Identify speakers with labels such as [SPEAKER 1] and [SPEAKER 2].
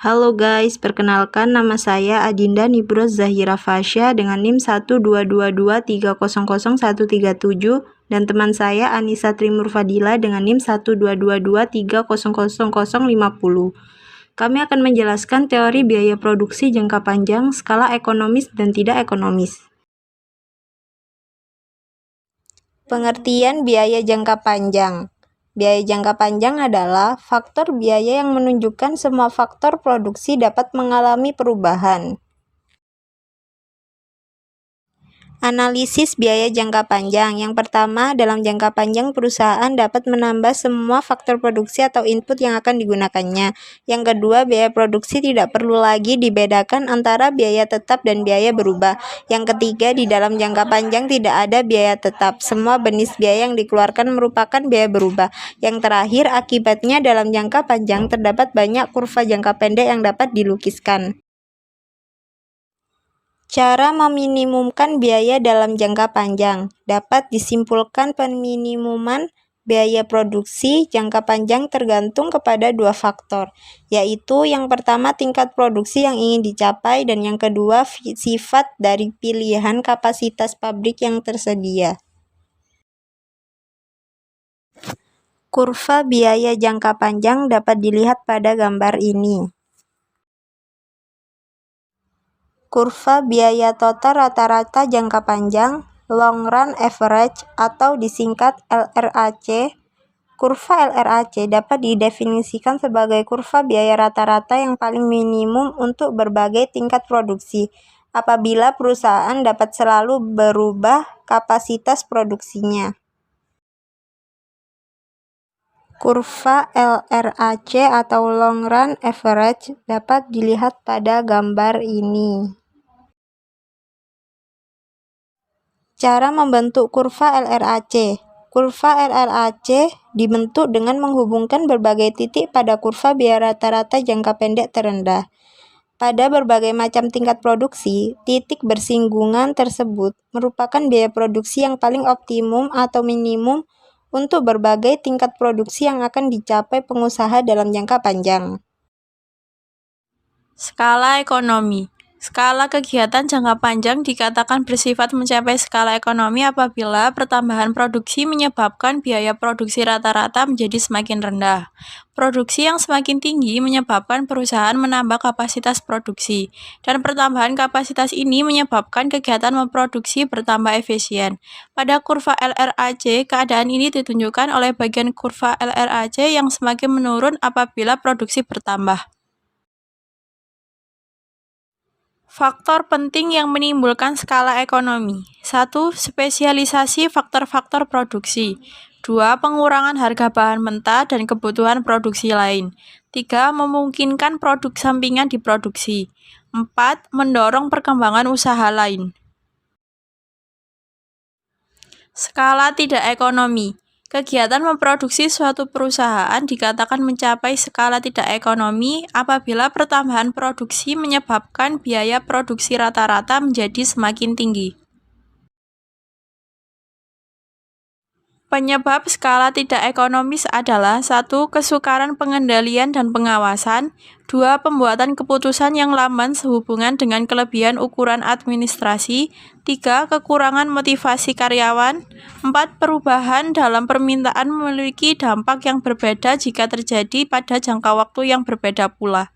[SPEAKER 1] Halo guys, perkenalkan nama saya Adinda Nibros Zahira Fasya dengan NIM 12223000137 dan teman saya Anissa Trimur Fadila dengan NIM 12223000050. Kami akan menjelaskan teori biaya produksi jangka panjang, skala ekonomis dan tidak ekonomis. Pengertian biaya jangka panjang. Biaya jangka panjang adalah faktor biaya yang menunjukkan semua faktor produksi dapat mengalami perubahan. Analisis biaya jangka panjang. Yang pertama, dalam jangka panjang perusahaan dapat menambah semua faktor produksi atau input yang akan digunakannya. Yang kedua, biaya produksi tidak perlu lagi dibedakan antara biaya tetap dan biaya berubah. Yang ketiga, di dalam jangka panjang tidak ada biaya tetap. Semua jenis biaya yang dikeluarkan merupakan biaya berubah. Yang terakhir, akibatnya dalam jangka panjang terdapat banyak kurva jangka pendek yang dapat dilukiskan. Cara meminimumkan biaya dalam jangka panjang. Dapat disimpulkan peminimuman biaya produksi jangka panjang tergantung kepada dua faktor, yaitu yang pertama tingkat produksi yang ingin dicapai dan yang kedua sifat dari pilihan kapasitas pabrik yang tersedia. Kurva biaya jangka panjang dapat dilihat pada gambar ini. Kurva biaya total rata-rata jangka panjang, long run average atau disingkat LRAC. Kurva LRAC dapat didefinisikan sebagai kurva biaya rata-rata yang paling minimum untuk berbagai tingkat produksi, apabila perusahaan dapat selalu berubah kapasitas produksinya. Kurva LRAC atau long run average dapat dilihat pada gambar ini. Cara membentuk kurva LRAC. Kurva LRAC dibentuk dengan menghubungkan berbagai titik pada kurva biaya rata-rata jangka pendek terendah. Pada berbagai macam tingkat produksi, titik bersinggungan tersebut merupakan biaya produksi yang paling optimum atau minimum untuk berbagai tingkat produksi yang akan dicapai pengusaha dalam jangka panjang.
[SPEAKER 2] Skala ekonomi. Skala kegiatan jangka panjang dikatakan bersifat mencapai skala ekonomi apabila pertambahan produksi menyebabkan biaya produksi rata-rata menjadi semakin rendah. Produksi yang semakin tinggi menyebabkan perusahaan menambah kapasitas produksi, dan pertambahan kapasitas ini menyebabkan kegiatan memproduksi bertambah efisien. Pada kurva LRAC, keadaan ini ditunjukkan oleh bagian kurva LRAC yang semakin menurun apabila produksi bertambah. Faktor penting yang menimbulkan skala ekonomi. 1. Spesialisasi faktor-faktor produksi. 2. Pengurangan harga bahan mentah dan kebutuhan produksi lain. 3. Memungkinkan produk sampingan diproduksi. 4. Mendorong perkembangan usaha lain. Skala tidak ekonomi. Kegiatan memproduksi suatu perusahaan dikatakan mencapai skala tidak ekonomi apabila pertambahan produksi menyebabkan biaya produksi rata-rata menjadi semakin tinggi. Penyebab skala tidak ekonomis adalah 1. Kesukaran pengendalian dan pengawasan. 2. Pembuatan keputusan yang lamban sehubungan dengan kelebihan ukuran administrasi. 3. Kekurangan motivasi karyawan. 4. Perubahan dalam permintaan memiliki dampak yang berbeda jika terjadi pada jangka waktu yang berbeda pula.